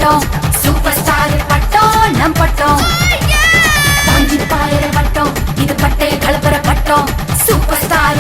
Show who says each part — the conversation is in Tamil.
Speaker 1: பட்டம் சூப்பர் ஸ்டார் பட்டம் நம் பட்டம் பாயிர வட்டம் இது பட்டைய கலப்புற பட்டம் சூப்பர் ஸ்டார்